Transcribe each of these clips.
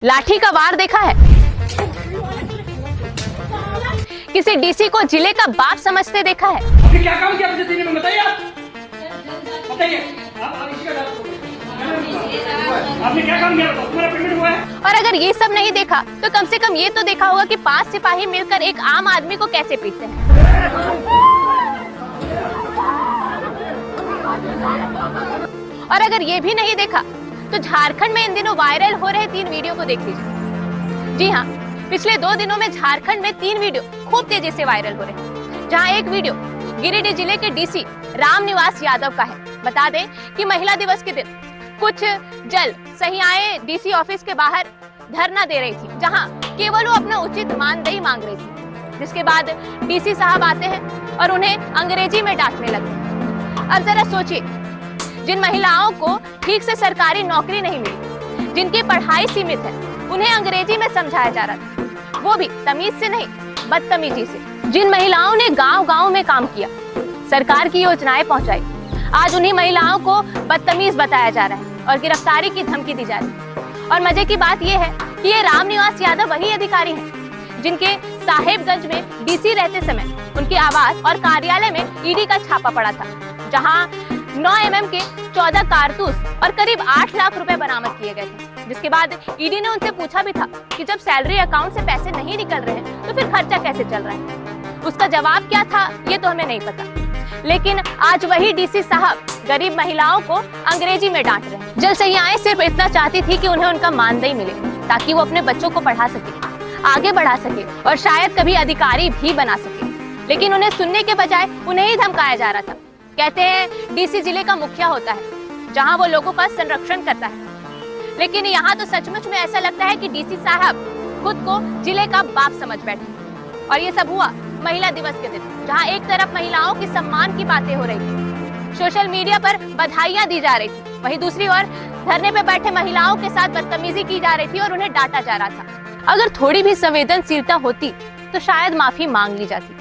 लाठी का वार देखा है? किसी डीसी को जिले का बाप समझते देखा है? आपने क्या काम किया पिछले 3 दिन में बताइए आप। बताइए आपने क्या काम किया? तुम्हारा पेमेंट हुआ है? और अगर ये सब नहीं देखा तो कम से कम ये तो देखा होगा कि 5 सिपाही मिलकर एक आम आदमी को कैसे पीटते हैं। और अगर ये भी नहीं देखा तो झारखंड में इन दिनों वायरल हो रहे 3 वीडियो को देख लीजिए। जी हाँ, पिछले 2 दिनों में झारखंड में 3 वीडियो खूब तेजी से वायरल हो रहे हैं। जहाँ एक वीडियो गिरिडीह जिले के डीसी रामनिवास यादव का है। बता दें कि महिला दिवस के दिन कुछ जल सहियाएं डीसी ऑफिस के बाहर धरना दे रही थी, जहाँ केवल वो अपना उचित मानदेय मांग रही थी। जिसके बाद डीसी साहब आते हैं और उन्हें अंग्रेजी में डांटने लगते। अब जरा सोचिए, जिन महिलाओं को ठीक से सरकारी नौकरी नहीं मिली, जिनकी पढ़ाई सीमित है, उन्हें अंग्रेजी में समझाया जा रहा था, वो भी तमीज से नहीं बदतमीजी से। जिन महिलाओं ने गांव-गांव में काम किया, सरकार की योजनाएं पहुंचाई, आज उन्हीं महिलाओं को बदतमीज बताया जा रहा है और गिरफ्तारी की धमकी दी जा रही है। और मजे की बात यह है कि ये रामनिवास यादव वही अधिकारी हैं जिनके साहेबगंज में डीसी रहते समय उनके आवास और कार्यालय में ईडी का छापा पड़ा था, जहां 9 mm के 14 कारतूस और करीब 8 लाख रुपए बरामद किए गए थे। जिसके बाद ईडी ने उनसे पूछा भी था कि जब सैलरी अकाउंट से पैसे नहीं निकल रहे हैं तो फिर खर्चा कैसे चल रहा है। उसका जवाब क्या था ये तो हमें नहीं पता, लेकिन आज वही डीसी साहब गरीब महिलाओं को अंग्रेजी में डांट रहे हैं। जल सहियाएं सिर्फ इतना चाहती थी कि उन्हें उनका मानदेय मिले ताकि वो अपने बच्चों को पढ़ा सके, आगे बढ़ा सके और शायद कभी अधिकारी भी बना सके। लेकिन उन्हें सुनने के बजाय उन्हें ही धमकाया जा रहा था। कहते हैं डीसी जिले का मुखिया होता है जहां वो लोगों का संरक्षण करता है, लेकिन यहाँ तो सचमुच में ऐसा लगता है कि डीसी साहब खुद को जिले का बाप समझ बैठे। और ये सब हुआ महिला दिवस के दिन, जहां एक तरफ महिलाओं के सम्मान की बातें हो रही थी, सोशल मीडिया पर बधाइयां दी जा रही थी, वहीं दूसरी ओर धरने पे बैठे महिलाओं के साथ बदतमीजी की जा रही थी और उन्हें डांटा जा रहा था। अगर थोड़ी भी संवेदनशीलता होती तो शायद माफी मांग ली जाती,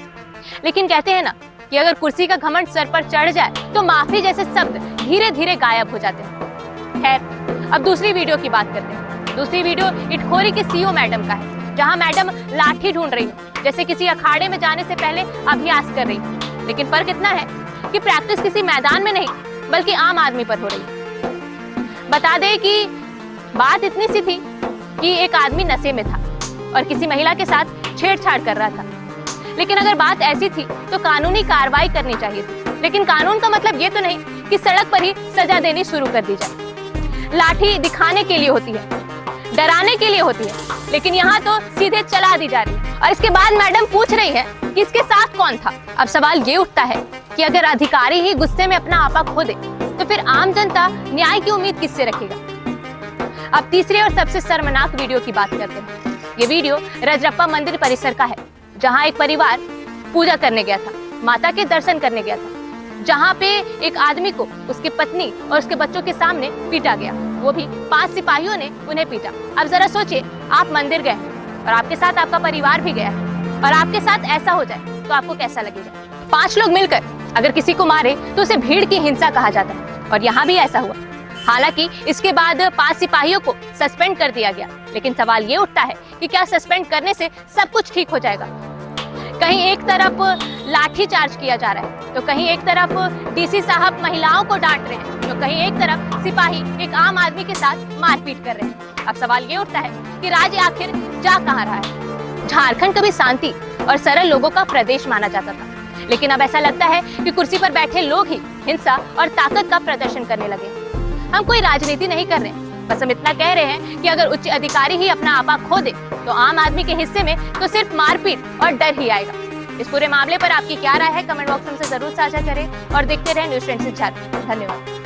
लेकिन कहते हैं ना कि अगर कुर्सी का घमंड सर पर चढ़ जाए तो माफी जैसे शब्द धीरे धीरे गायब हो जाते हैं। खैर, अब दूसरी वीडियो की बात करते हैं। दूसरी वीडियो इटखोरी की सीओ मैडम का है, जहां मैडम लाठी ढूंढ रही है, जैसे किसी अखाड़े में जाने से पहले अभ्यास कर रही है। लेकिन फर्क इतना है कि प्रैक्टिस किसी मैदान में नहीं बल्कि आम आदमी पर हो रही है। बता दें कि बात इतनी सी थी कि एक आदमी नशे में था और किसी महिला के साथ छेड़छाड़ कर रहा था। लेकिन अगर बात ऐसी थी तो कानूनी कार्रवाई करनी चाहिए थी, लेकिन कानून का मतलब ये तो नहीं कि सड़क पर ही सजा देनी शुरू कर दी जाए। लाठी दिखाने के लिए होती है, डराने के लिए होती है, लेकिन यहाँ तो सीधे चला दी जा रही है। और इसके बाद मैडम पूछ रही है कि इसके साथ कौन था। अब सवाल ये उठता है कि अगर अधिकारी ही गुस्से में अपना आपा खो दे तो फिर आम जनता न्याय की उम्मीद किससे रखेगा। अब तीसरे और सबसे शर्मनाक वीडियो की बात करते हैं। ये वीडियो रजरप्पा मंदिर परिसर का है, जहाँ एक परिवार पूजा करने गया था, माता के दर्शन करने गया था, जहाँ पे एक आदमी को उसकी पत्नी और उसके बच्चों के सामने पीटा गया, वो भी 5 सिपाहियों ने उन्हें पीटा। अब जरा सोचिए, आप मंदिर गए और आपके साथ आपका परिवार भी गया है और आपके साथ ऐसा हो जाए तो आपको कैसा लगेगा। 5 लोग मिलकर अगर किसी को मारे तो उसे भीड़ की हिंसा कहा जाता है, और यहाँ भी ऐसा हुआ। हालांकि इसके बाद 5 सिपाहियों को सस्पेंड कर दिया गया, लेकिन सवाल ये उठता है कि क्या सस्पेंड करने से सब कुछ ठीक हो जाएगा। कहीं एक तरफ लाठी चार्ज किया जा रहा है तो कहीं एक तरफ डीसी साहब महिलाओं को डांट रहे हैं, तो कहीं एक तरफ सिपाही एक आम आदमी के साथ मारपीट कर रहे हैं। अब सवाल ये उठता है कि राज्य आखिर जा कहाँ रहा है। झारखंड कभी शांति और सरल लोगों का प्रदेश माना जाता था, लेकिन अब ऐसा लगता है कि कुर्सी पर बैठे लोग ही हिंसा और ताकत का प्रदर्शन करने लगे। हम कोई राजनीति नहीं कर रहे, बस हम इतना कह रहे हैं कि अगर उच्च अधिकारी ही अपना आपा खो दे तो आम आदमी के हिस्से में तो सिर्फ मारपीट और डर ही आएगा। इस पूरे मामले पर आपकी क्या राय है, कमेंट बॉक्स में हमसे जरूर साझा करें और देखते रहें न्यूज़ ट्रेंड्स झारखंड। धन्यवाद।